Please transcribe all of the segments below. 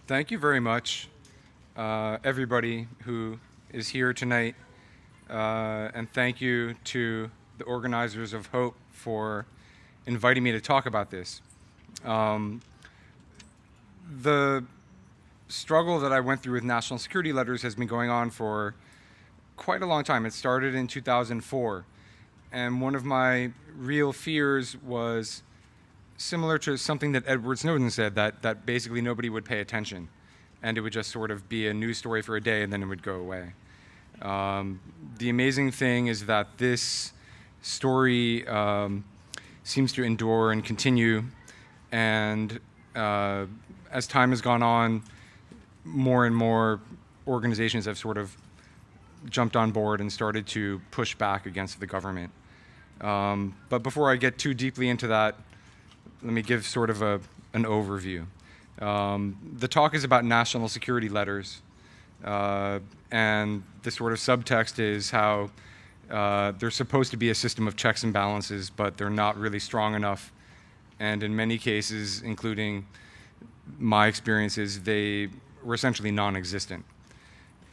Thank you very much, everybody who is here tonight, and thank you to the organizers of Hope for inviting me to talk about this. The struggle that I went through with national security letters has been going on for quite a long time. It started in 2004, and one of my real fears was similar to something that Edward Snowden said, that basically nobody would pay attention, and it would just sort of be a news story for a day and then it would go away. The amazing thing is that this story seems to endure and continue, and as time has gone on, more and more organizations have sort of jumped on board and started to push back against the government. But before I get too deeply into that, let me give sort of an overview. The talk is about national security letters, and the sort of subtext is how there's supposed to be a system of checks and balances, but they're not really strong enough. And in many cases, including my experiences, they were essentially non-existent.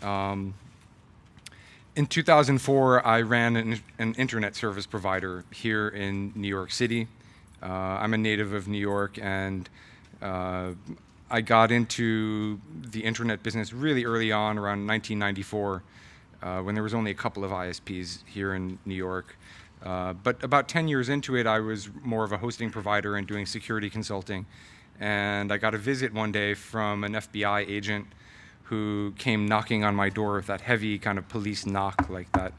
In 2004, I ran an internet service provider here in New York City. I'm a native of New York, and I got into the internet business really early on, around 1994, when there was only a couple of ISPs here in New York. But about 10 years into it, I was more of a hosting provider and doing security consulting. And I got a visit one day from an FBI agent who came knocking on my door with that heavy kind of police knock like that.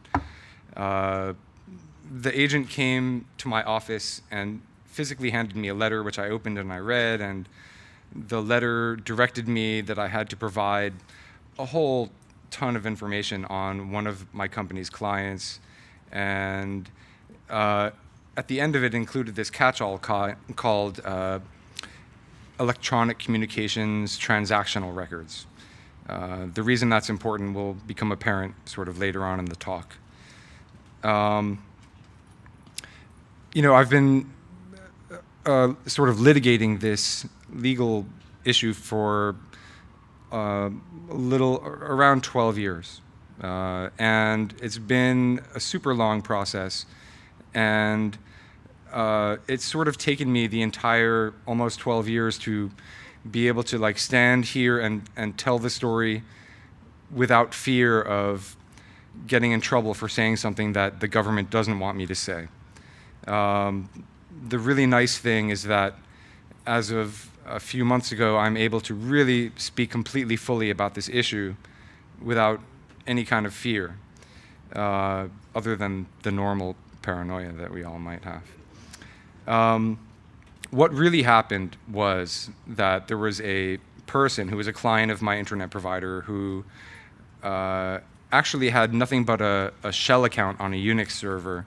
The agent came to my office and physically handed me a letter, which I opened and I read, and the letter directed me that I had to provide a whole ton of information on one of my company's clients, and at the end of it included this catch-all called electronic communications transactional records. The reason that's important will become apparent sort of later on in the talk. I've been sort of litigating this legal issue for around 12 years. And it's been a super long process. And it's sort of taken me the entire almost 12 years to be able to stand here and tell the story without fear of getting in trouble for saying something that the government doesn't want me to say. The really nice thing is that as of a few months ago, I'm able to really speak completely fully about this issue without any kind of fear, other than the normal paranoia that we all might have. What really happened was that there was a person who was a client of my internet provider who actually had nothing but a shell account on a Unix server,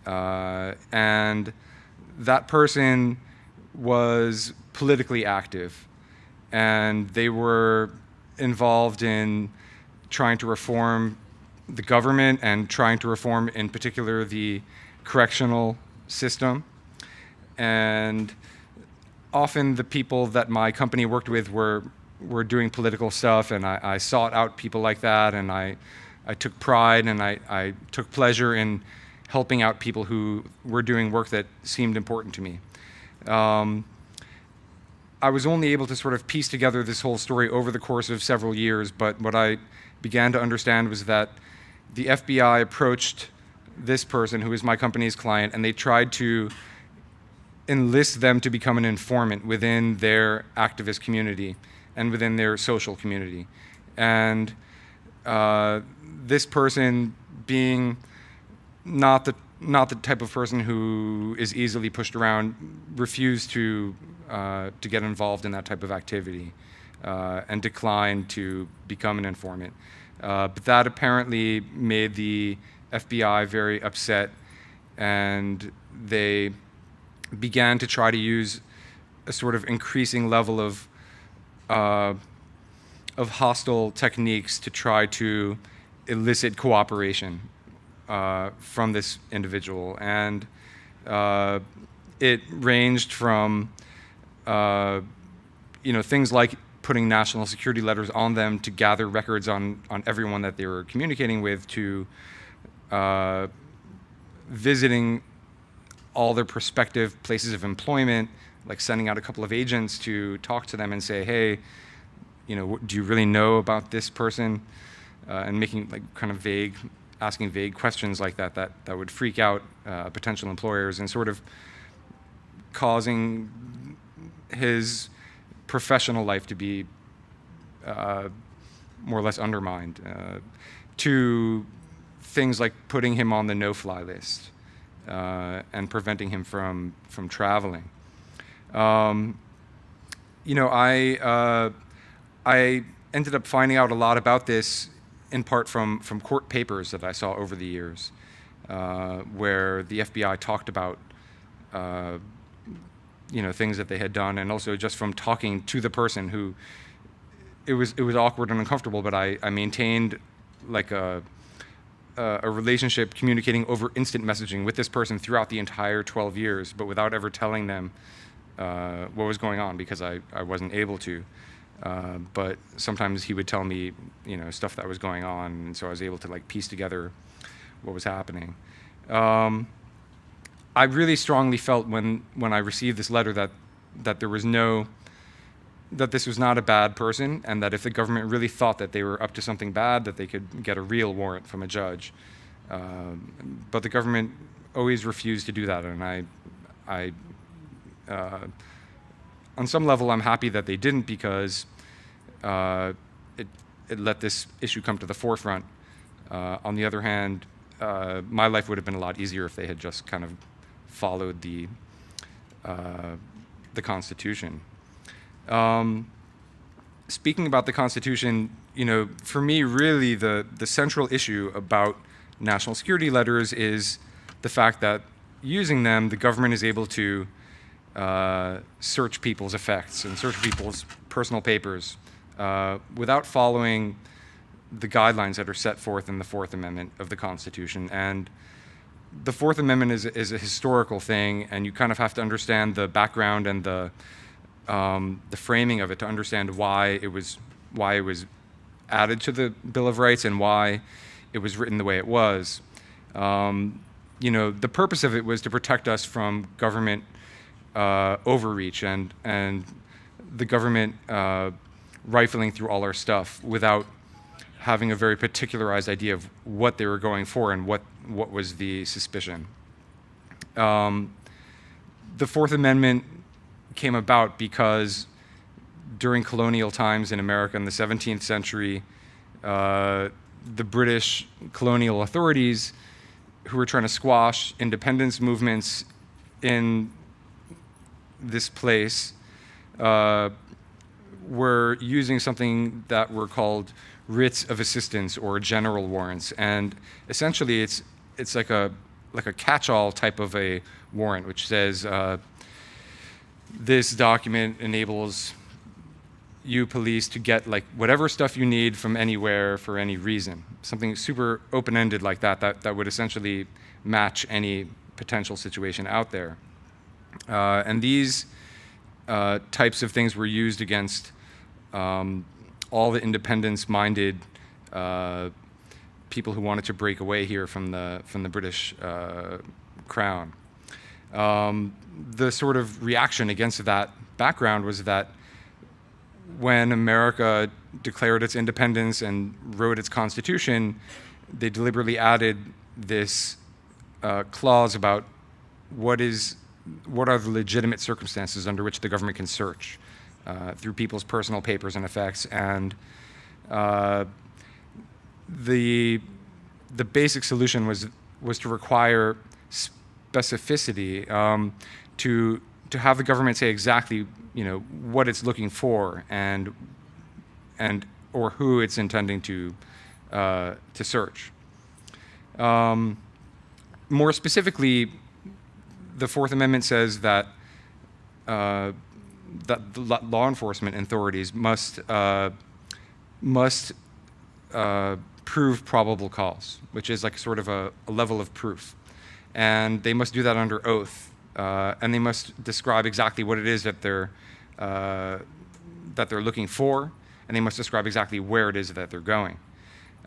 and that person was politically active, and they were involved in trying to reform the government and trying to reform, in particular, the correctional system. And often the people that my company worked with were doing political stuff, and I sought out people like that, and I took pride and I took pleasure in helping out people who were doing work that seemed important to me. I was only able to sort of piece together this whole story over the course of several years, but what I began to understand was that the FBI approached this person, who was my company's client, and they tried to enlist them to become an informant within their activist community and within their social community. And this person, being not the type of person who is easily pushed around, refused to get involved in that type of activity and declined to become an informant. But that apparently made the FBI very upset, and they began to try to use a sort of increasing level of hostile techniques to try to elicit cooperation from this individual. And it ranged from things like putting national security letters on them to gather records on everyone that they were communicating with, to visiting all their prospective places of employment, like sending out a couple of agents to talk to them and say, hey, do you really know about this person? And making like kind of asking vague questions like that would freak out potential employers and sort of causing his professional life to be more or less undermined, to things like putting him on the no-fly list and preventing him from traveling. I ended up finding out a lot about this in part from court papers that I saw over the years, where the FBI talked about things that they had done, and also just from talking to the person who, it was awkward and uncomfortable, but I maintained like a relationship communicating over instant messaging with this person throughout the entire 12 years, but without ever telling them what was going on, because I wasn't able to. But sometimes he would tell me, stuff that was going on, and so I was able to like piece together what was happening. I really strongly felt when I received this letter that there was that this was not a bad person, and that if the government really thought that they were up to something bad, that they could get a real warrant from a judge. But the government always refused to do that, and I on some level, I'm happy that they didn't, because it let this issue come to the forefront. On the other hand, my life would have been a lot easier if they had just kind of followed the Constitution. Speaking about the Constitution, for me, really, the central issue about national security letters is the fact that using them, the government is able to search people's effects and search people's personal papers without following the guidelines that are set forth in the Fourth Amendment of the Constitution. And the Fourth Amendment is a historical thing, and you kind of have to understand the background and the framing of it to understand why it was added to the Bill of Rights and why it was written the way it was. The purpose of it was to protect us from government overreach and the government rifling through all our stuff without having a very particularized idea of what they were going for and what was the suspicion. The Fourth Amendment came about because during colonial times in America in the 17th century, the British colonial authorities, who were trying to squash independence movements in this place, were using something that were called writs of assistance or general warrants, and essentially it's like a catch-all type of a warrant, which says this document enables you police to get like whatever stuff you need from anywhere for any reason. Something super open-ended like that would essentially match any potential situation out there. And these types of things were used against all the independence-minded people who wanted to break away here from the British crown. The sort of reaction against that background was that when America declared its independence and wrote its constitution, they deliberately added this clause about what are the legitimate circumstances under which the government can search through people's personal papers and effects. And the basic solution was to require specificity, to have the government say exactly what it's looking for and or who it's intending to search. More specifically, the Fourth Amendment says that that the law enforcement authorities must prove probable cause, which is like sort of a level of proof, and they must do that under oath, and they must describe exactly what it is that that they're looking for, and they must describe exactly where it is that they're going.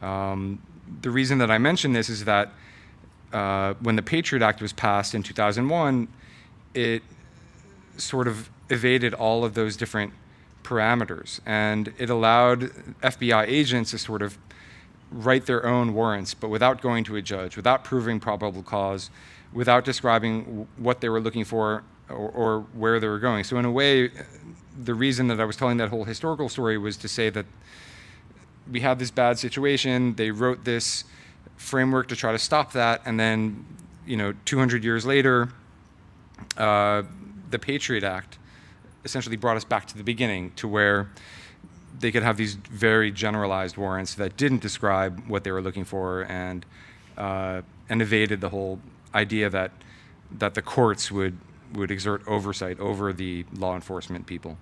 The reason that I mention this is that when the Patriot Act was passed in 2001, it sort of evaded all of those different parameters, and it allowed FBI agents to sort of write their own warrants, but without going to a judge, without proving probable cause, without describing what they were looking for or where they were going. So in a way, the reason that I was telling that whole historical story was to say that we had this bad situation, they wrote this framework to try to stop that, and then, 200 years later, the Patriot Act essentially brought us back to the beginning, to where they could have these very generalized warrants that didn't describe what they were looking for, and evaded the whole idea that the courts would exert oversight over the law enforcement people.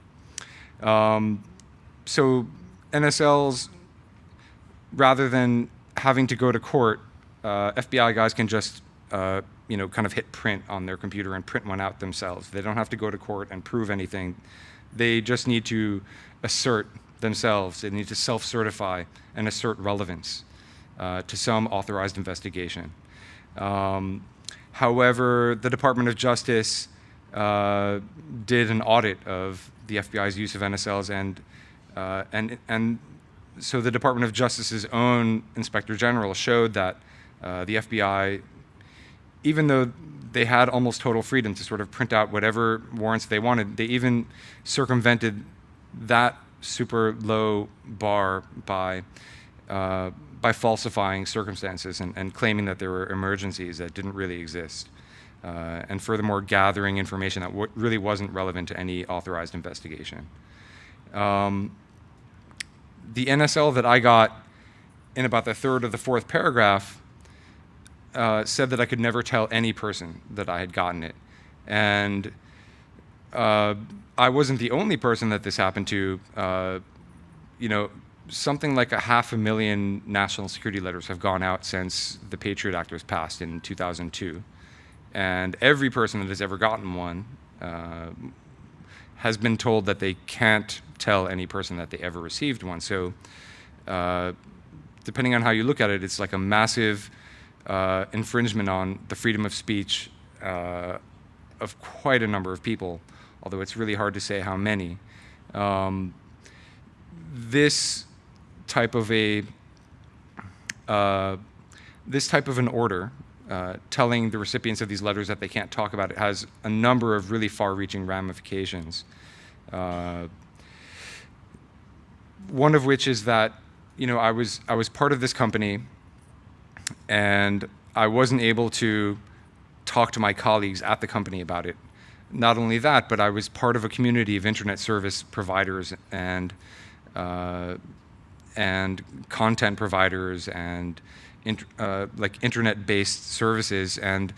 So NSLs, rather than having to go to court, FBI guys can just kind of hit print on their computer and print one out themselves. They don't have to go to court and prove anything. They just need to assert themselves. They need to self-certify and assert relevance to some authorized investigation. However, the Department of Justice did an audit of the FBI's use of NSLs, and so the Department of Justice's own Inspector General showed that the FBI, even though they had almost total freedom to sort of print out whatever warrants they wanted, they even circumvented that super low bar by falsifying circumstances and claiming that there were emergencies that didn't really exist. And furthermore, gathering information that really wasn't relevant to any authorized investigation. The NSL that I got in about the third or the fourth paragraph said that I could never tell any person that I had gotten it. And I wasn't the only person that this happened to. Something like 500,000 national security letters have gone out since the Patriot Act was passed in 2002. And every person that has ever gotten one has been told that they can't tell any person that they ever received one. So depending on how you look at it, it's like a massive infringement on the freedom of speech of quite a number of people, although it's really hard to say how many. This type of an order, telling the recipients of these letters that they can't talk about it, has a number of really far-reaching ramifications. One of which is that, I was part of this company, and I wasn't able to talk to my colleagues at the company about it. Not only that, but I was part of a community of internet service providers and content providers and like internet-based services, and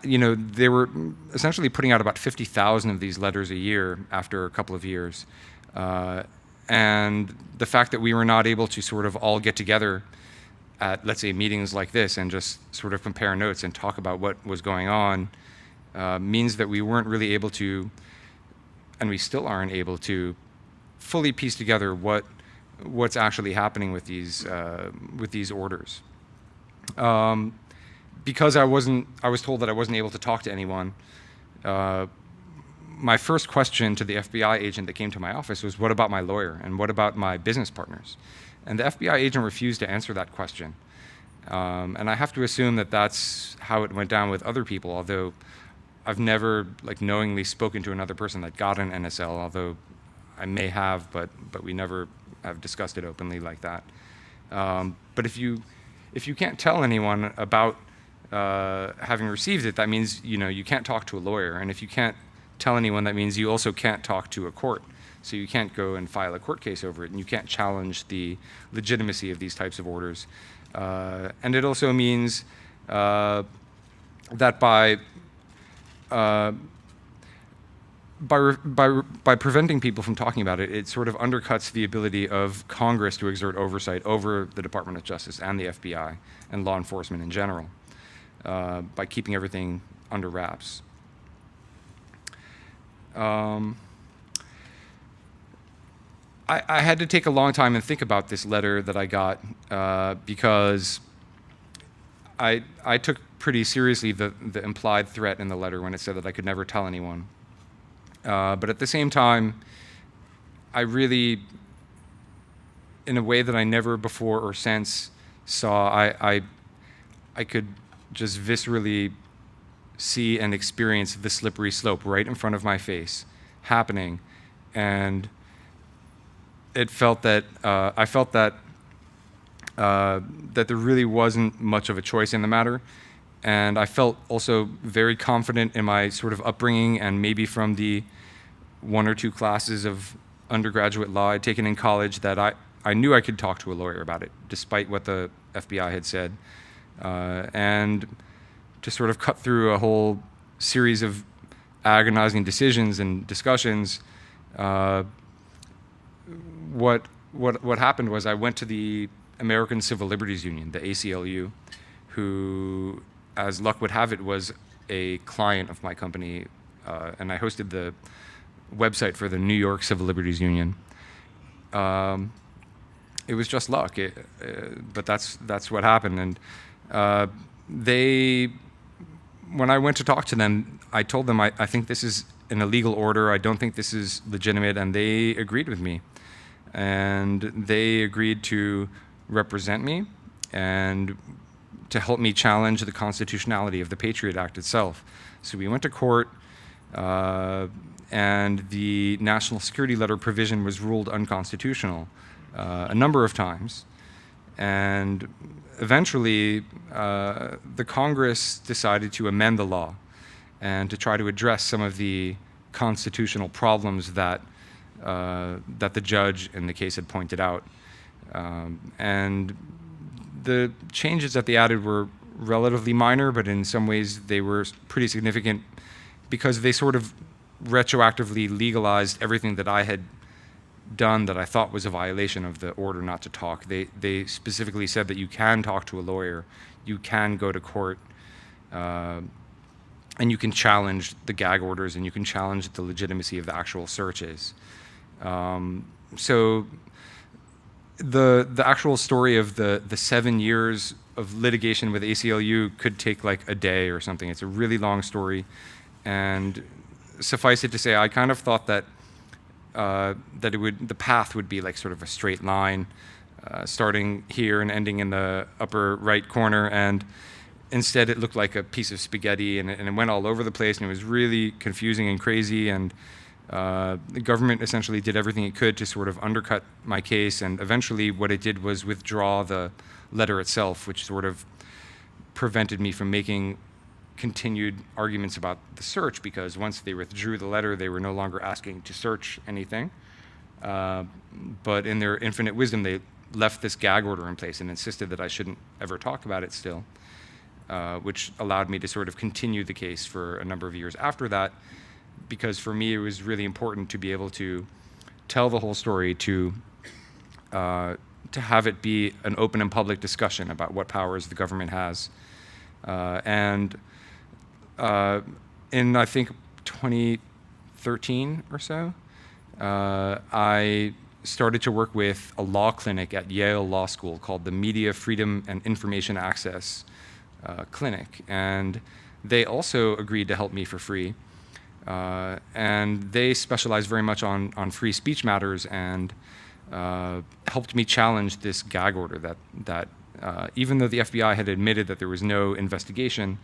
they were essentially putting out about 50,000 of these letters a year after a couple of years, and the fact that we were not able to sort of all get together at, let's say, meetings like this and just sort of compare notes and talk about what was going on means that we weren't really able to, and we still aren't able to, fully piece together what's actually happening with these orders. Because I was told that I wasn't able to talk to anyone, my first question to the FBI agent that came to my office was, what about my lawyer and what about my business partners? And the FBI agent refused to answer that question. And I have to assume that that's how it went down with other people, although I've never knowingly spoken to another person that got an NSL, although I may have, but we never have discussed it openly like that. But if you can't tell anyone about having received it, that means you can't talk to a lawyer, and if you can't tell anyone, that means you also can't talk to a court. So you can't go and file a court case over it, and you can't challenge the legitimacy of these types of orders. And it also means that by preventing people from talking about it, it sort of undercuts the ability of Congress to exert oversight over the Department of Justice and the FBI and law enforcement in general by keeping everything under wraps. I had to take a long time and think about this letter that I got because I took pretty seriously the implied threat in the letter when it said that I could never tell anyone. But at the same time, I really, in a way that I never before or since saw, I could just viscerally see and experience the slippery slope right in front of my face happening. And it felt that, I felt that that there really wasn't much of a choice in the matter. And I felt also very confident in my sort of upbringing, and maybe from the 1 or 2 classes of undergraduate law I'd taken in college, that I knew I could talk to a lawyer about it, despite what the FBI had said. And to sort of cut through a whole series of agonizing decisions and discussions, what happened was I went to the American Civil Liberties Union, the ACLU, who, as luck would have it, was a client of my company, and I hosted the website for the New York Civil Liberties Union. It was just luck, but that's what happened. And when I went to talk to them, I told them I think this is an illegal order. I don't think this is legitimate, and they agreed with me. And they agreed to represent me and to help me challenge the constitutionality of the Patriot Act itself. So we went to court, and the national security letter provision was ruled unconstitutional a number of times. And eventually, the Congress decided to amend the law and to try to address some of the constitutional problems that that the judge in the case had pointed out. And the changes that they added were relatively minor, but in some ways they were pretty significant because they sort of retroactively legalized everything that I had done that I thought was a violation of the order not to talk. They specifically said that you can talk to a lawyer, you can go to court, and you can challenge the gag orders, and you can challenge the legitimacy of the actual searches. So the actual story of the 7 years of litigation with ACLU could take like a day or something. It's a really long story, and suffice it to say, I kind of thought that the path would be like sort of a straight line, starting here and ending in the upper right corner, and instead it looked like a piece of spaghetti, and it went all over the place, and it was really confusing and crazy, and the government essentially did everything it could to sort of undercut my case, and eventually what it did was withdraw the letter itself, which sort of prevented me from making continued arguments about the search, because once they withdrew the letter, they were no longer asking to search anything. But in their infinite wisdom, they left this gag order in place and insisted that I shouldn't ever talk about it still, which allowed me to sort of continue the case for a number of years after that, because for me it was really important to be able to tell the whole story, to have it be an open and public discussion about what powers the government has. And in, I think, 2013 or so, I started to work with a law clinic at Yale Law School called the Media Freedom and Information Access Clinic. And they also agreed to help me for free. And they specialize very much on free speech matters, and helped me challenge this gag order that even though the FBI had admitted that there was no investigation,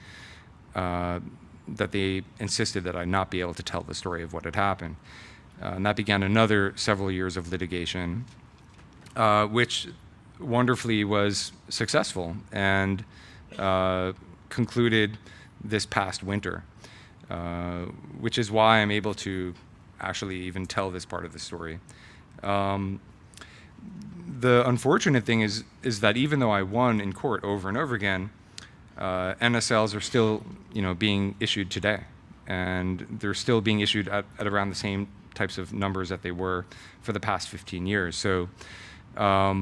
that they insisted that I not be able to tell the story of what had happened. And that began another several years of litigation, which wonderfully was successful and concluded this past winter, which is why I'm able to actually even tell this part of the story. The unfortunate thing is that even though I won in court over and over again, NSLs are still, being issued today, and they're still being issued at around the same types of numbers that they were for the past 15 years. So, the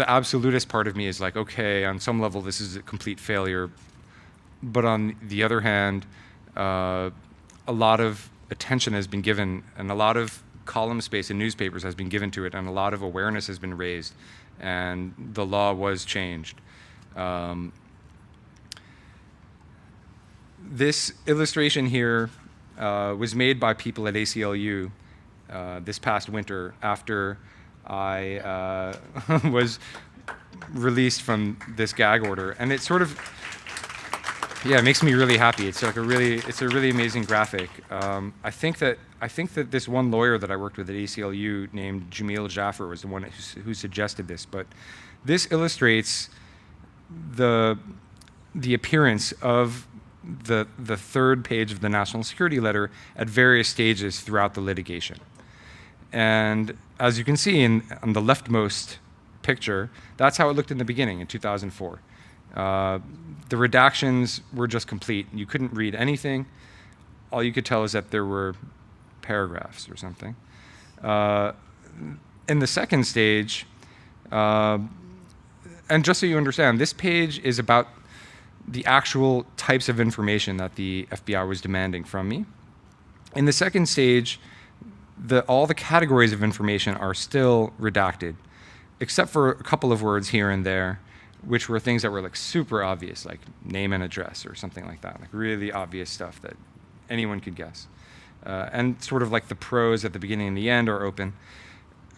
absolutist part of me is like, okay, on some level this is a complete failure, but on the other hand, a lot of attention has been given, and a lot of column space in newspapers has been given to it, and a lot of awareness has been raised, and the law was changed. This illustration here was made by people at ACLU this past winter after I was released from this gag order, and it sort of, yeah, it makes me really happy. It's like a really amazing graphic. I think that this one lawyer that I worked with at ACLU named Jamil Jaffer was the one who suggested this, but this illustrates the appearance of the third page of the national security letter at various stages throughout the litigation. And as you can see on the leftmost picture, that's how it looked in the beginning in 2004. The redactions were just complete. You couldn't read anything. All you could tell is that there were paragraphs or something. In the second stage, and just so you understand, this page is about the actual types of information that the FBI was demanding from me. In the second stage, all the categories of information are still redacted, except for a couple of words here and there, which were things that were like super obvious, like name and address or something like that, like really obvious stuff that anyone could guess. And sort of like the pros at the beginning and the end are open.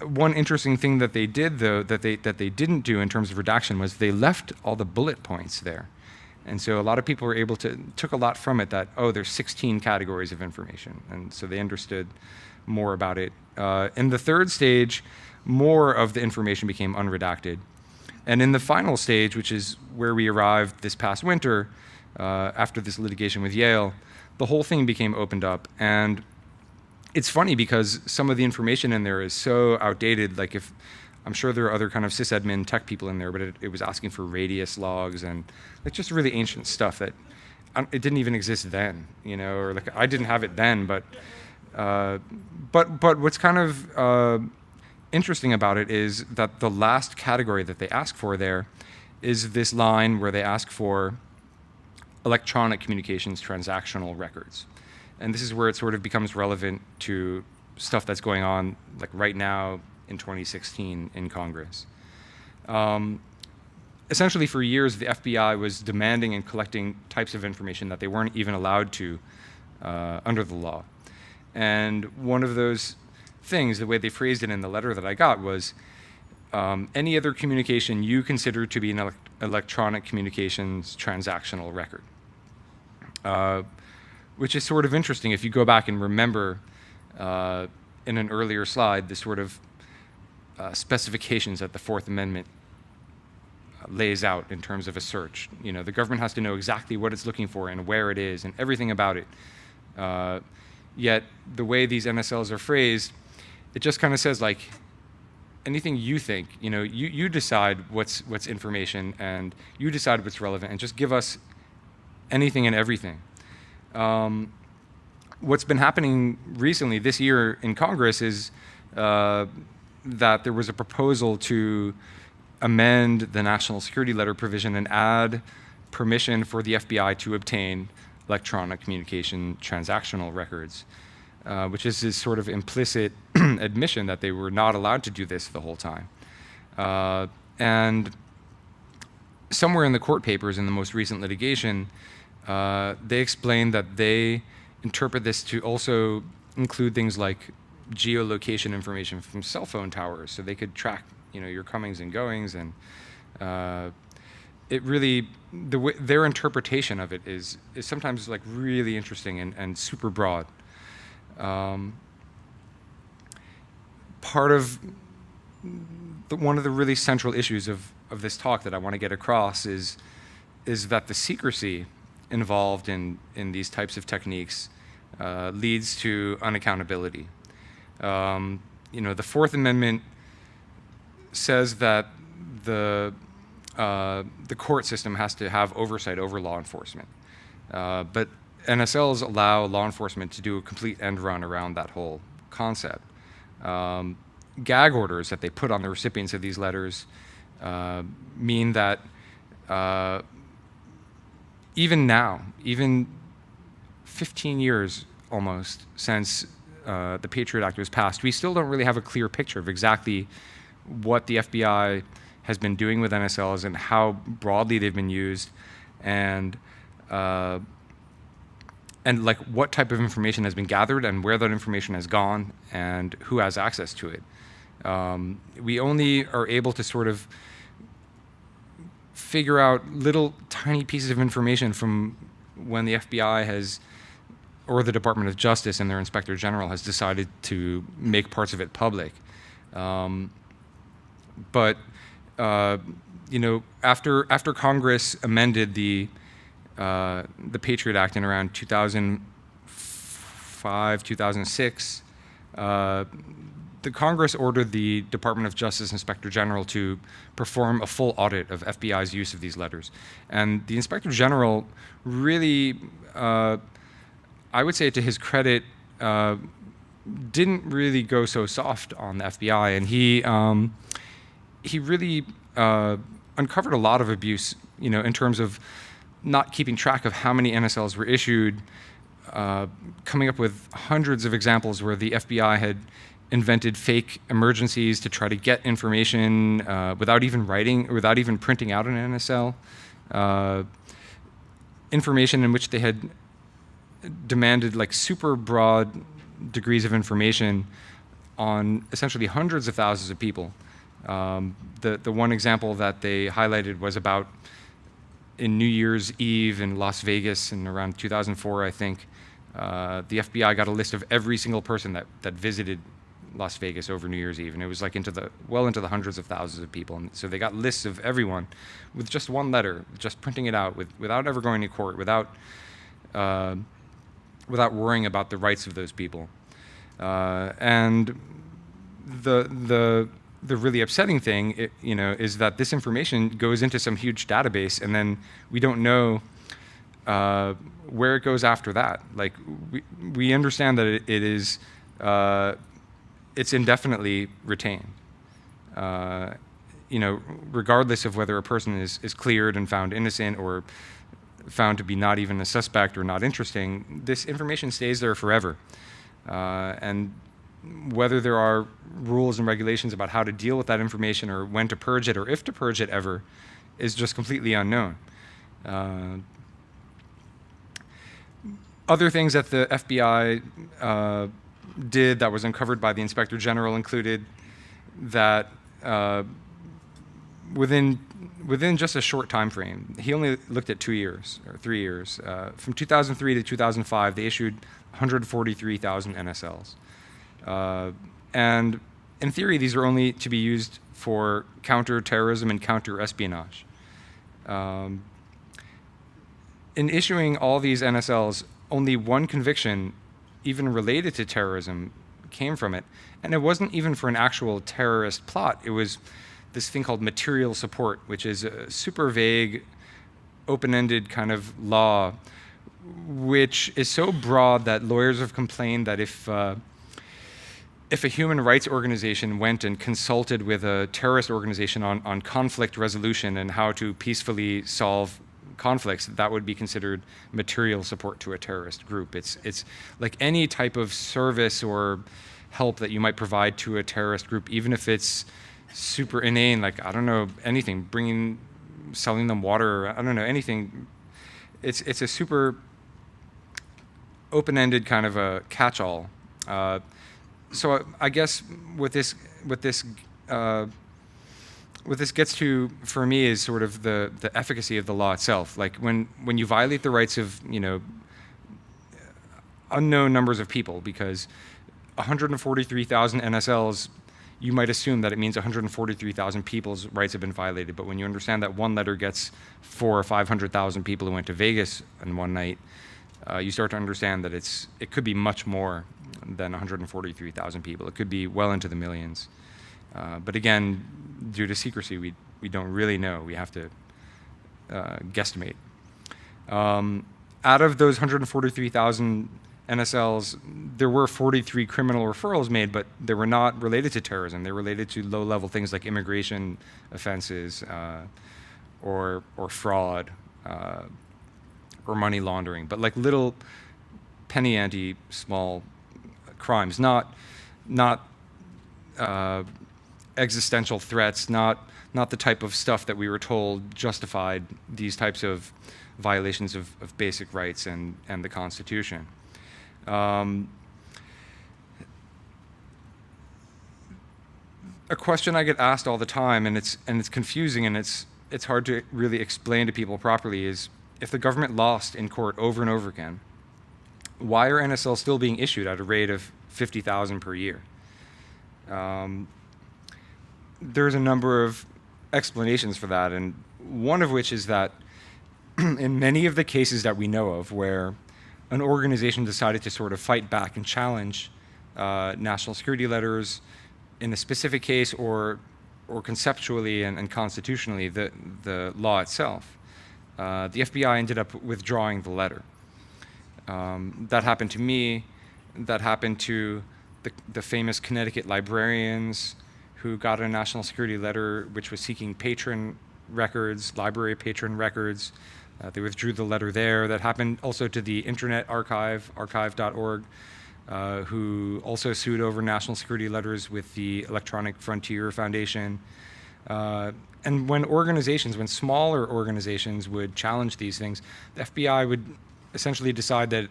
One interesting thing that they did, though, that they didn't do in terms of redaction was they left all the bullet points there. And so a lot of people were able to, took a lot from it that, oh, there's 16 categories of information. And so they understood more about it. In the third stage, more of the information became unredacted. And in the final stage, which is where we arrived this past winter, after this litigation with Yale, the whole thing became opened up. And it's funny because some of the information in there is so outdated. Like I'm sure there are other kind of sysadmin tech people in there, but it was asking for radius logs and like just really ancient stuff that it didn't even exist then, you know, or like I didn't have it then, but what's kind of interesting about it is that the last category that they ask for there is this line where they ask for electronic communications transactional records. And this is where it sort of becomes relevant to stuff that's going on like right now in 2016 in Congress. Essentially for years, the FBI was demanding and collecting types of information that they weren't even allowed to under the law. And one of those things, the way they phrased it in the letter that I got was, any other communication you consider to be an electronic communications transactional record. Which is sort of interesting if you go back and remember in an earlier slide the sort of specifications that the Fourth Amendment lays out in terms of a search. You know, the government has to know exactly what it's looking for and where it is and everything about it. Yet the way these NSLs are phrased, it just kind of says like, anything you think, you know, you decide what's information and you decide what's relevant and just give us anything and everything. What's been happening recently this year in Congress is that there was a proposal to amend the national security letter provision and add permission for the FBI to obtain electronic communication transactional records, which is this sort of implicit admission that they were not allowed to do this the whole time. And somewhere in the court papers in the most recent litigation, they explained that they interpret this to also include things like geolocation information from cell phone towers, so they could track, you know, your comings and goings, and it really, their interpretation of it is sometimes like really interesting and super broad. Part of one of the really central issues of this talk that I want to get across is that the secrecy involved in these types of techniques leads to unaccountability. You know, the Fourth Amendment says that the court system has to have oversight over law enforcement, but NSLs allow law enforcement to do a complete end run around that whole concept. Gag orders that they put on the recipients of these letters mean that even now, even 15 years almost since the Patriot Act was passed, we still don't really have a clear picture of exactly what the FBI has been doing with NSLs and how broadly they've been used, and like what type of information has been gathered and where that information has gone and who has access to it. We only are able to sort of figure out little tiny pieces of information from when the FBI has, or the Department of Justice and their Inspector General has decided to make parts of it public. But you know, after Congress amended the Patriot Act in around 2005, 2006, the Congress ordered the Department of Justice Inspector General to perform a full audit of FBI's use of these letters. And the Inspector General really, I would say to his credit, didn't really go so soft on the FBI, and he really uncovered a lot of abuse, you know, in terms of not keeping track of how many NSLs were issued, coming up with hundreds of examples where the FBI had invented fake emergencies to try to get information without even printing out an NSL, information in which they had demanded like super broad degrees of information on essentially hundreds of thousands of people. The one example that they highlighted was about in New Year's Eve in Las Vegas in around 2004, I think. The FBI got a list of every single person that visited Las Vegas over New Year's Eve, and it was like well into the hundreds of thousands of people. And so they got lists of everyone with just one letter, just printing it out without ever going to court, without worrying about the rights of those people. And the really upsetting thing, you know, is that this information goes into some huge database, and then we don't know where it goes after that. Like we understand that it is it's indefinitely retained. You know, regardless of whether a person is cleared and found innocent or found to be not even a suspect or not interesting, this information stays there forever. And whether there are rules and regulations about how to deal with that information or when to purge it or if to purge it ever is just completely unknown. Other things that the FBI did that was uncovered by the Inspector General included that within just a short time frame, he only looked at 2 years or 3 years. From 2003 to 2005, they issued 143,000 NSLs. And in theory, these are only to be used for counter-terrorism and counter-espionage. In issuing all these NSLs, only one conviction, even related to terrorism, came from it. And it wasn't even for an actual terrorist plot. It was this thing called material support, which is a super vague, open-ended kind of law, which is so broad that lawyers have complained that if a human rights organization went and consulted with a terrorist organization on conflict resolution and how to peacefully solve conflicts, that would be considered material support to a terrorist group. It's like any type of service or help that you might provide to a terrorist group, even if it's super inane, like, I don't know, anything, selling them water, I don't know, anything. It's a super open-ended kind of a catch-all. So I guess what this gets to for me is sort of the efficacy of the law itself. Like when you violate the rights of, you know, unknown numbers of people, because 143,000 NSLs, you might assume that it means 143,000 people's rights have been violated. But when you understand that one letter gets 400,000 or 500,000 people who went to Vegas in one night, you start to understand that it could be much more than 143,000 people. It could be well into the millions. But again, due to secrecy, we don't really know. We have to guesstimate. Out of those 143,000 NSLs, there were 43 criminal referrals made, but they were not related to terrorism. They were related to low-level things like immigration offenses or fraud or money laundering, but like little penny ante, small crimes, not existential threats, not the type of stuff that we were told justified these types of violations of basic rights and the Constitution. A question I get asked all the time, and it's confusing, and it's hard to really explain to people properly, is if the government lost in court over and over again, why are NSLs still being issued at a rate of 50,000 per year? There's a number of explanations for that, and one of which is that in many of the cases that we know of where an organization decided to sort of fight back and challenge national security letters in a specific case or conceptually and constitutionally the law itself, the FBI ended up withdrawing the letter. That happened to me. That happened to the famous Connecticut librarians who got a national security letter which was seeking patron records, library patron records. They withdrew the letter there. That happened also to the Internet Archive, archive.org, who also sued over national security letters with the Electronic Frontier Foundation. And when smaller organizations would challenge these things, the FBI would essentially decide that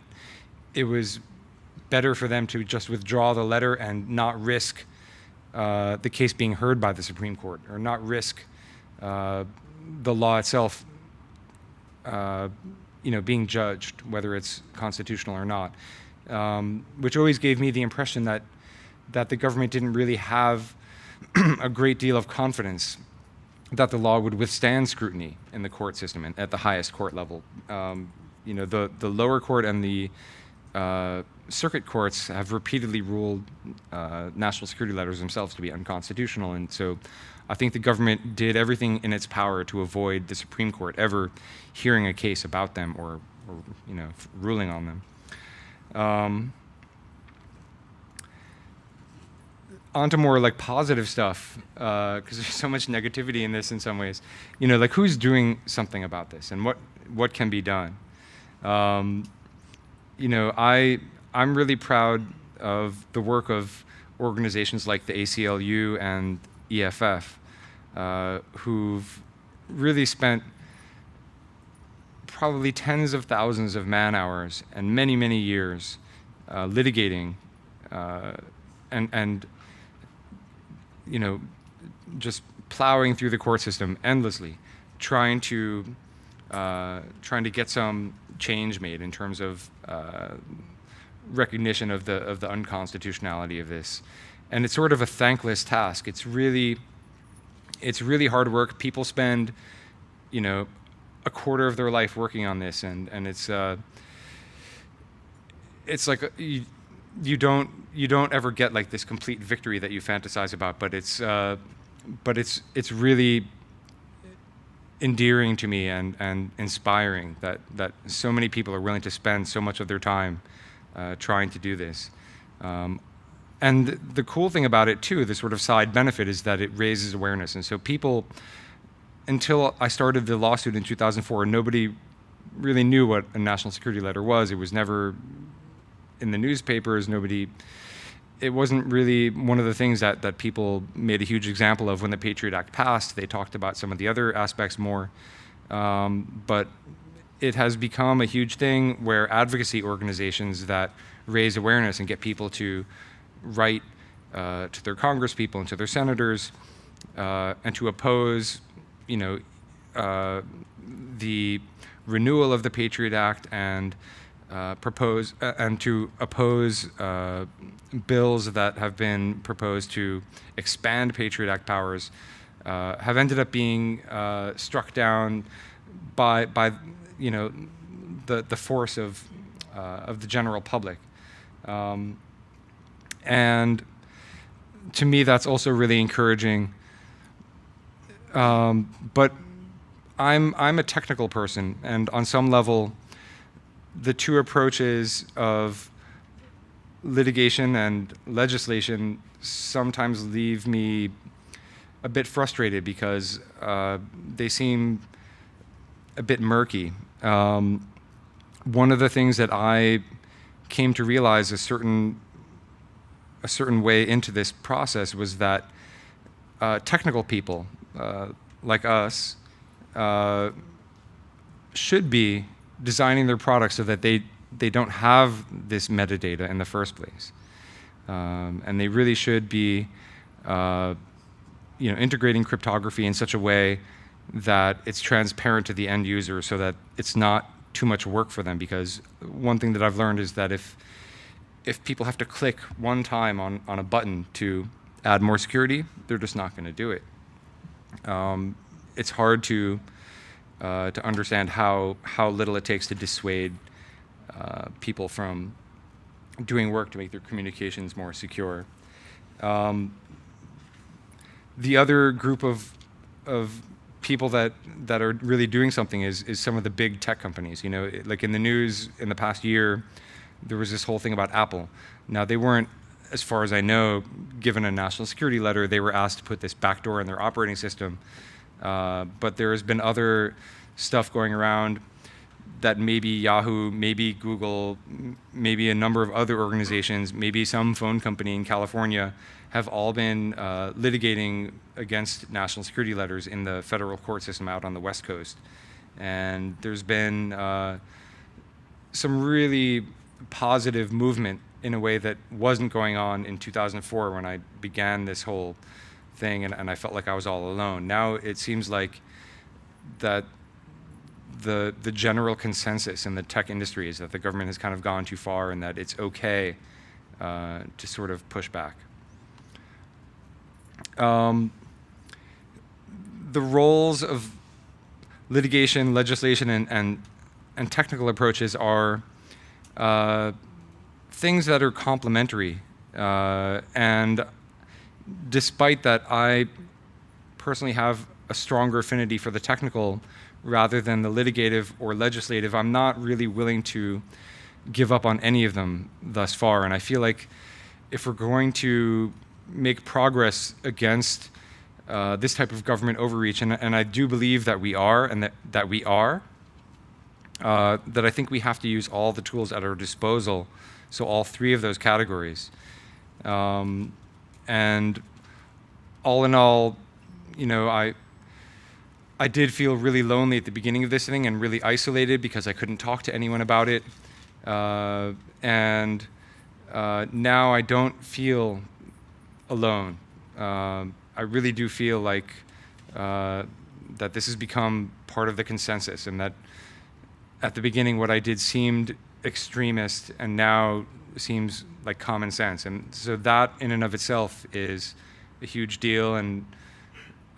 it was better for them to just withdraw the letter and not risk the case being heard by the Supreme Court, or not risk the law itself being judged, whether it's constitutional or not, which always gave me the impression that the government didn't really have a great deal of confidence that the law would withstand scrutiny in the court system and at the highest court level. The lower court and the circuit courts have repeatedly ruled national security letters themselves to be unconstitutional, and so I think the government did everything in its power to avoid the Supreme Court ever hearing a case about them or ruling on them. On to more like positive stuff, because there's so much negativity in this in some ways. Like who's doing something about this, and what can be done? I'm really proud of the work of organizations like the ACLU and EFF, who've really spent probably tens of thousands of man-hours and many, many years litigating and just plowing through the court system endlessly, trying to get some change made in terms of recognition of the unconstitutionality of this. And it's sort of a thankless task. It's really hard work. People spend, a quarter of their life working on this, and it's like you don't ever get like this complete victory that you fantasize about, but it's really endearing to me and inspiring that so many people are willing to spend so much of their time trying to do this. And the cool thing about it too, the sort of side benefit, is that it raises awareness. And so people, until I started the lawsuit in 2004, nobody really knew what a national security letter was. It was never in the newspapers. It wasn't really one of the things that people made a huge example of when the Patriot Act passed. They talked about some of the other aspects more. But it has become a huge thing where advocacy organizations that raise awareness and get people to write to their congresspeople and to their senators and to oppose, the renewal of the Patriot Act and to oppose bills that have been proposed to expand Patriot Act powers, have ended up being struck down by the force of the general public. And to me, that's also really encouraging. But I'm a technical person, and on some level, the two approaches of litigation and legislation sometimes leave me a bit frustrated because they seem a bit murky. One of the things that I came to realize a certain a certain way into this process was that technical people like us should be designing their products so that they don't have this metadata in the first place. And they really should be integrating cryptography in such a way that it's transparent to the end user so that it's not too much work for them. Because one thing that I've learned is that if people have to click one time on a button to add more security, they're just not going to do it. It's hard to understand how little it takes to dissuade people from doing work to make their communications more secure. The other group of people that are really doing something is some of the big tech companies. Like in the news in the past year, there was this whole thing about Apple. Now, they weren't, as far as I know, given a national security letter. They were asked to put this backdoor in their operating system. But there has been other stuff going around that maybe Yahoo, maybe Google, maybe a number of other organizations, maybe some phone company in California have all been litigating against national security letters in the federal court system out on the West Coast. And there's been some really positive movement in a way that wasn't going on in 2004 when I began this whole thing, and I felt like I was all alone. Now it seems like that the general consensus in the tech industry is that the government has kind of gone too far and that it's okay to sort of push back. The roles of litigation, legislation, and technical approaches are things that are complementary. And despite that, I personally have a stronger affinity for the technical rather than the litigative or legislative. I'm not really willing to give up on any of them thus far. And I feel like if we're going to make progress against this type of government overreach, and I do believe that we are, and that we are, that I think we have to use all the tools at our disposal, so all three of those categories. And all in all, I did feel really lonely at the beginning of this thing and really isolated because I couldn't talk to anyone about it. And now I don't feel alone. I really do feel like that this has become part of the consensus, and that at the beginning what I did seemed extremist and now seems like common sense. And so that in and of itself is a huge deal, and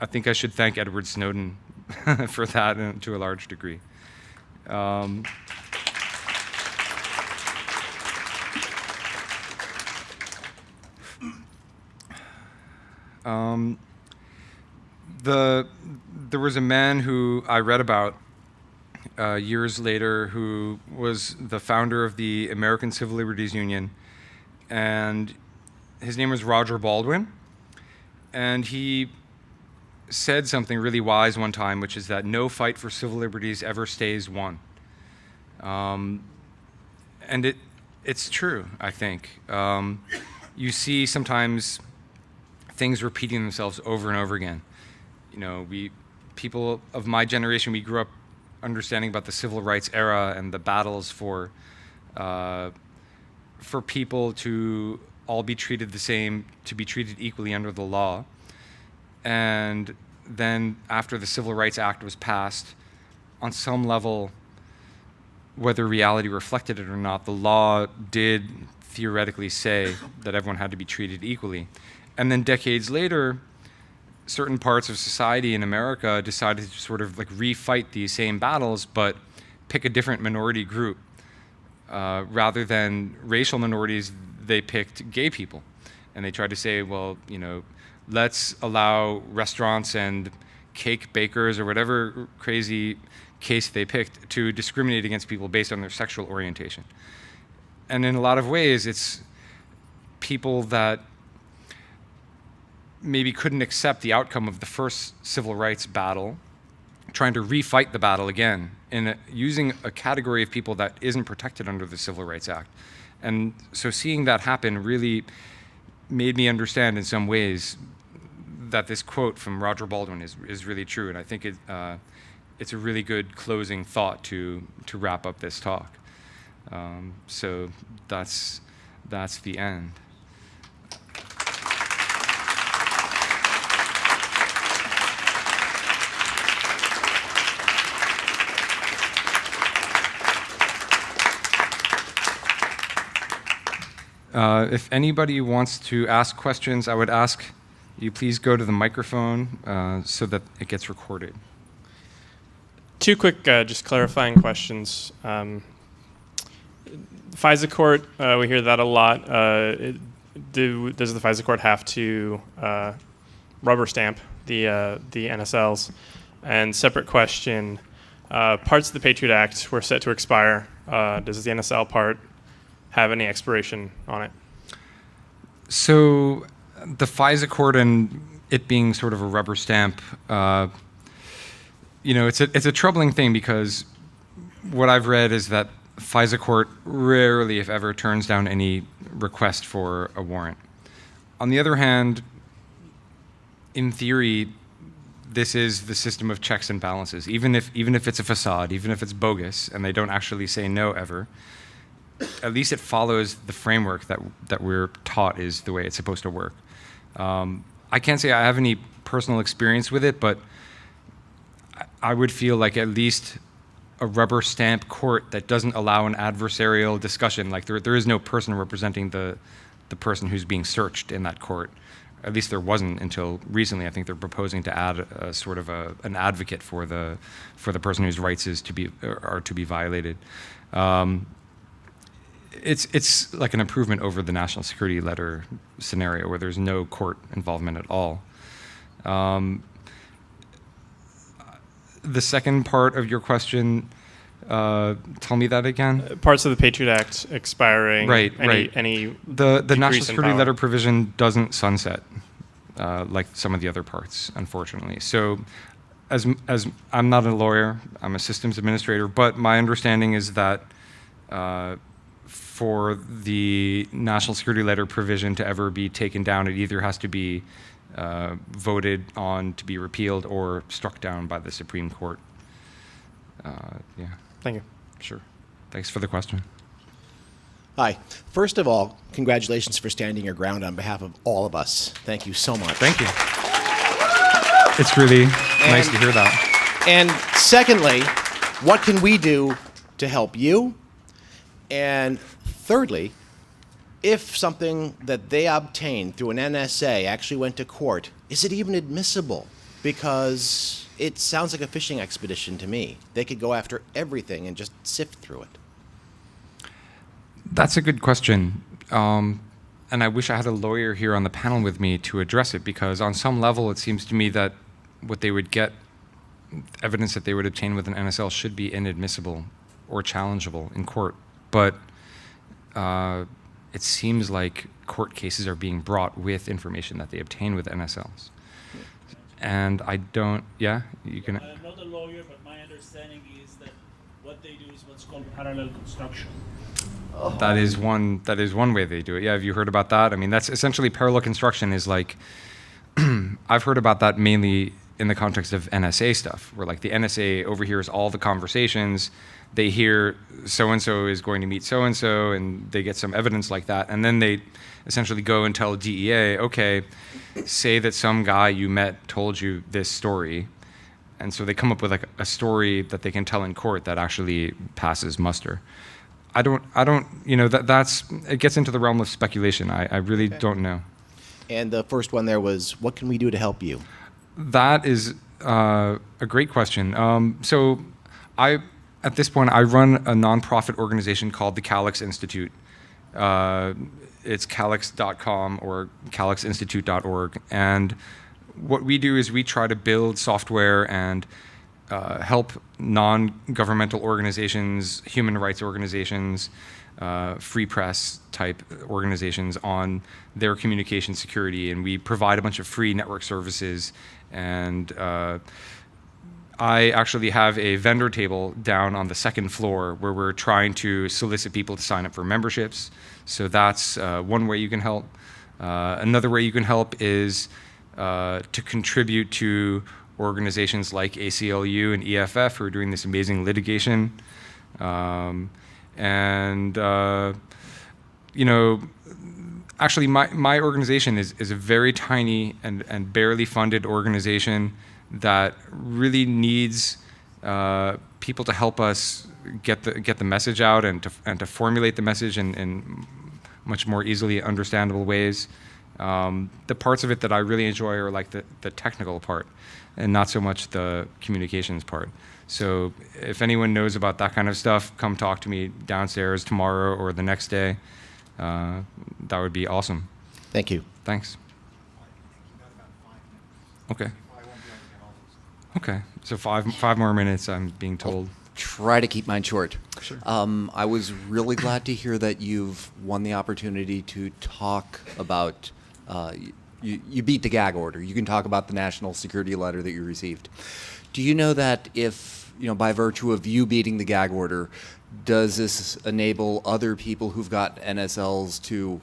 I think I should thank Edward Snowden for that to a large degree. There was a man who I read about years later who was the founder of the American Civil Liberties Union, and his name was Roger Baldwin, and he said something really wise one time, which is that no fight for civil liberties ever stays won. And it's true, I think. You see sometimes things repeating themselves over and over again. People of my generation, we grew up understanding about the civil rights era and the battles for people to all be treated the same, to be treated equally under the law. And then after the Civil Rights Act was passed, on some level, whether reality reflected it or not, the law did theoretically say that everyone had to be treated equally. And then decades later, certain parts of society in America decided to sort of like refight these same battles, but pick a different minority group. Rather than racial minorities, they picked gay people. And they tried to say, well, let's allow restaurants and cake bakers or whatever crazy case they picked to discriminate against people based on their sexual orientation. And in a lot of ways, it's people that maybe couldn't accept the outcome of the first civil rights battle, trying to refight the battle again, using a category of people that isn't protected under the Civil Rights Act. And so seeing that happen really made me understand in some ways that this quote from Roger Baldwin is really true, and I think it's a really good closing thought to wrap up this talk. So that's the end. If anybody wants to ask questions, I would ask you please go to the microphone so that it gets recorded. Two quick, just clarifying questions. FISA court, we hear that a lot. Does the FISA court have to rubber stamp the NSLs? And separate question, parts of the Patriot Act were set to expire. Does the NSL part have any expiration on it? So the FISA court and it being sort of a rubber stamp, it's a troubling thing, because what I've read is that FISA court rarely, if ever, turns down any request for a warrant. On the other hand, in theory, this is the system of checks and balances. Even if it's a facade, even if it's bogus, and they don't actually say no ever, at least it follows the framework that we're taught is the way it's supposed to work. I can't say I have any personal experience with it, but I would feel like at least a rubber stamp court that doesn't allow an adversarial discussion, like there is no person representing the person who's being searched in that court. At least there wasn't until recently. I think they're proposing to add a sort of an advocate for the person whose rights are to be violated. It's like an improvement over the national security letter scenario where there's no court involvement at all. The second part of your question, tell me that again. Parts of the Patriot Act expiring. Right. Any the national security letter provision doesn't sunset like some of the other parts, unfortunately. So, as I'm not a lawyer, I'm a systems administrator, but my understanding is that for the national security letter provision to ever be taken down, it either has to be voted on to be repealed or struck down by the Supreme Court. Yeah. Thank you. Sure. Thanks for the question. Hi. First of all, congratulations for standing your ground on behalf of all of us. Thank you so much. Thank you. It's really nice to hear that. And secondly, what can we do to help you? And thirdly, if something that they obtained through an NSA actually went to court, is it even admissible? Because it sounds like a fishing expedition to me. They could go after everything and just sift through it. That's a good question. And I wish I had a lawyer here on the panel with me to address it, because on some level it seems to me that what they would get, evidence that they would obtain with an NSL, should be inadmissible or challengeable in court. But it seems like court cases are being brought with information that they obtain with NSLs. And I don't, yeah, you can. I'm not a lawyer, but my understanding is that what they do is what's called parallel construction. That is one way they do it. Yeah, have you heard about that? I mean, that's essentially parallel construction is like, I've heard about that mainly in the context of NSA stuff, where like the NSA overhears all the conversations, they hear so-and-so is going to meet so-and-so, and they get some evidence like that, and then they essentially go and tell DEA, okay, say that some guy you met told you this story, and so they come up with like a story that they can tell in court that actually passes muster. I don't, that's, it gets into the realm of speculation. I really don't know. And the first one there was, what can we do to help you? That is a great question. So at this point, I run a nonprofit organization called the Calyx Institute. It's calyx.com or calyxinstitute.org. And what we do is we try to build software and help non-governmental organizations, human rights organizations, free press type organizations on their communication security. And we provide a bunch of free network services. And I actually have a vendor table down on the second floor where we're trying to solicit people to sign up for memberships. So that's one way you can help. Another way you can help is to contribute to organizations like ACLU and EFF who are doing this amazing litigation. You know, actually my organization is a very tiny and barely funded organization that really needs people to help us get the message out and to formulate the message in much more easily understandable ways. The parts of it that I really enjoy are like the technical part and not so much the communications part. So if anyone knows about that kind of stuff, come talk to me downstairs tomorrow or the next day. That would be awesome. Thank you. Thanks. Okay. Okay. So five more minutes, I'm being told. Try to keep mine short. Sure. I was really glad to hear that you've won the opportunity to talk about, you beat the gag order. You can talk about the national security letter that you received. Do you know that if, by virtue of you beating the gag order, does this enable other people who've got NSLs to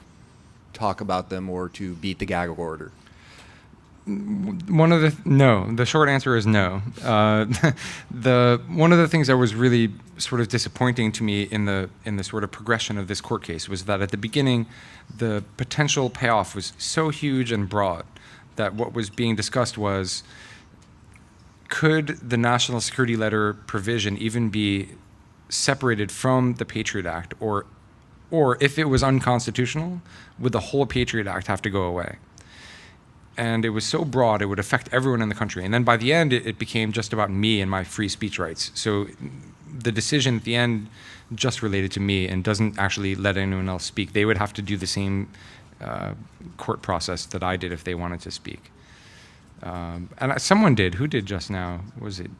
talk about them or to beat the gag order? No. The short answer is no. One of the things that was really sort of disappointing to me in the sort of progression of this court case was that at the beginning, the potential payoff was so huge and broad that what was being discussed was, could the national security letter provision even be separated from the Patriot Act, or if it was unconstitutional, would the whole Patriot Act have to go away? And it was so broad, it would affect everyone in the country. And then by the end, it became just about me and my free speech rights. So the decision at the end just related to me and doesn't actually let anyone else speak. They would have to do the same court process that I did if they wanted to speak. And someone did. Who did just now? Was it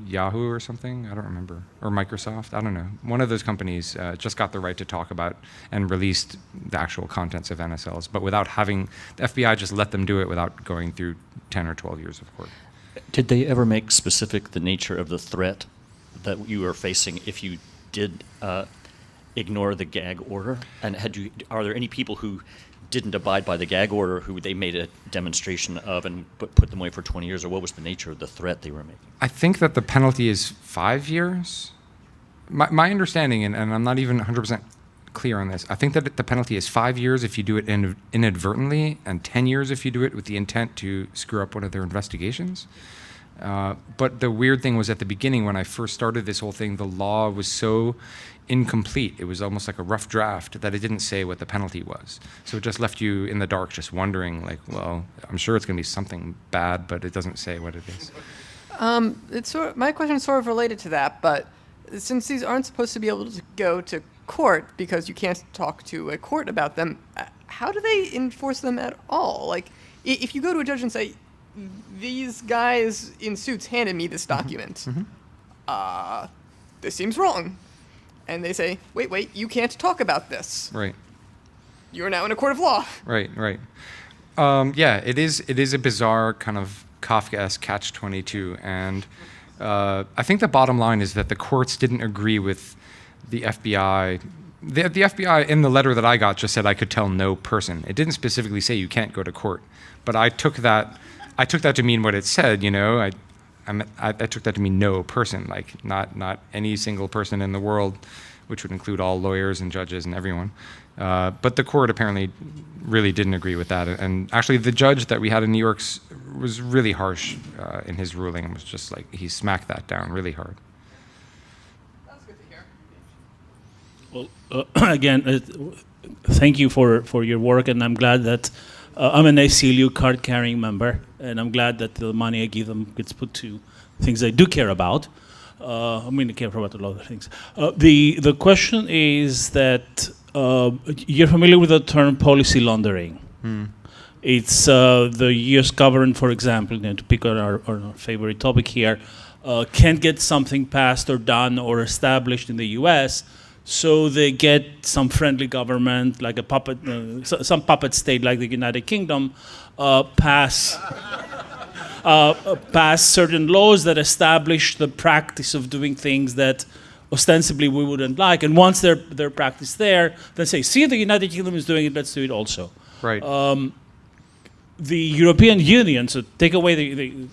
Yahoo or something? I don't remember. Or Microsoft? I don't know. One of those companies just got the right to talk about and released the actual contents of NSLs, but without having, the FBI just let them do it without going through 10 or 12 years of court. Did they ever make specific the nature of the threat that you were facing if you did ignore the gag order? And are there any people who didn't abide by the gag order who they made a demonstration of and put them away for 20 years, or what was the nature of the threat they were making? I think that the penalty is 5 years. My understanding, and I'm not even 100% clear on this, I think that the penalty is 5 years if you do it inadvertently and 10 years if you do it with the intent to screw up one of their investigations. But the weird thing was at the beginning when I first started this whole thing, the law was so incomplete. It was almost like a rough draft that it didn't say what the penalty was. So it just left you in the dark just wondering, like, well, I'm sure it's going to be something bad, but it doesn't say what it is. My question is sort of related to that, but since these aren't supposed to be able to go to court because you can't talk to a court about them, how do they enforce them at all? Like, if you go to a judge and say, these guys in suits handed me this document, this seems wrong. And they say, wait, you can't talk about this. Right. You're now in a court of law. Right. Yeah, it is a bizarre kind of Kafkaesque catch-22, and I think the bottom line is that the courts didn't agree with the FBI. The FBI in the letter that I got just said I could tell no person. It didn't specifically say you can't go to court, but I took that to mean what it said. I took that to mean no person, like not any single person in the world, which would include all lawyers and judges and everyone. But the court apparently really didn't agree with that. And actually, the judge that we had in New York was really harsh in his ruling. It was just like he smacked that down really hard. That's good to hear. Well, again, thank you for your work, and I'm glad that I'm an ACLU card-carrying member, and I'm glad that the money I give them gets put to things I do care about. I care about a lot of things. The question is that you're familiar with the term policy laundering. It's the U.S. government, for example, to pick on our favorite topic here, can't get something passed or done or established in the U.S., so they get some friendly government, like a puppet, some puppet state like the United Kingdom, pass certain laws that establish the practice of doing things that ostensibly we wouldn't like. And once they're practiced there, then say, see, the United Kingdom is doing it, let's do it also. Right. The European Union, so take away the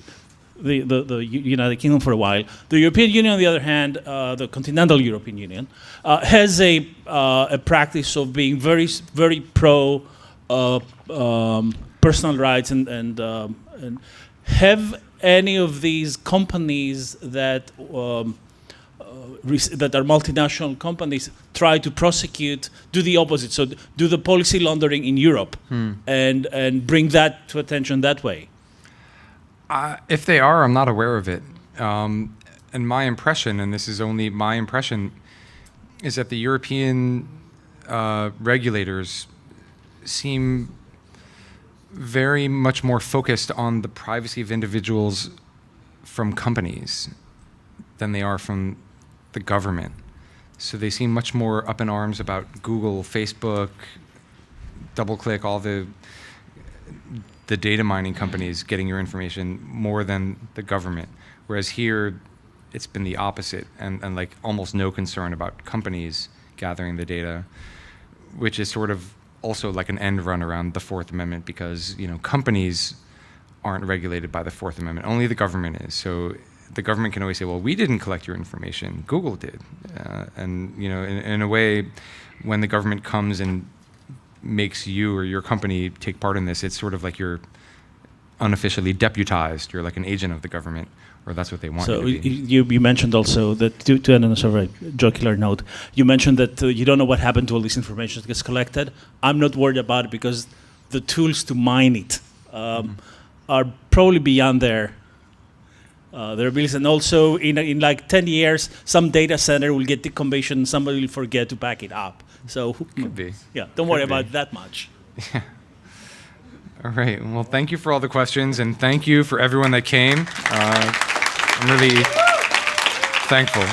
United Kingdom for a while. The European Union, on the other hand, the continental European Union, has a practice of being very pro personal rights and have any of these companies that that are multinational companies try to prosecute, do the opposite, so do the policy laundering in Europe and bring that to attention that way? If they are, I'm not aware of it. And my impression, and this is only my impression, is that the European regulators seem very much more focused on the privacy of individuals from companies than they are from the government. So they seem much more up in arms about Google, Facebook, DoubleClick, all the data mining companies getting your information more than the government. Whereas here, it's been the opposite, and like almost no concern about companies gathering the data, which is sort of also like an end run around the Fourth Amendment, because companies aren't regulated by the Fourth Amendment. Only the government is. So the government can always say, well, we didn't collect your information, Google did. And in a way, when the government comes and makes you or your company take part in this, it's sort of like you're unofficially deputized. You're like an agent of the government, or that's what they want So you to be. you mentioned also that, to end on a sort of a jocular note, you mentioned that you don't know what happened to all this information that gets collected. I'm not worried about it because the tools to mine it are probably beyond their abilities. And also, in like 10 years, some data center will get decommissioned and somebody will forget to back it up. So, Could be. yeah, don't worry Could be. about that much. All right. Well, thank you for all the questions, and thank you for everyone that came. I'm really thankful.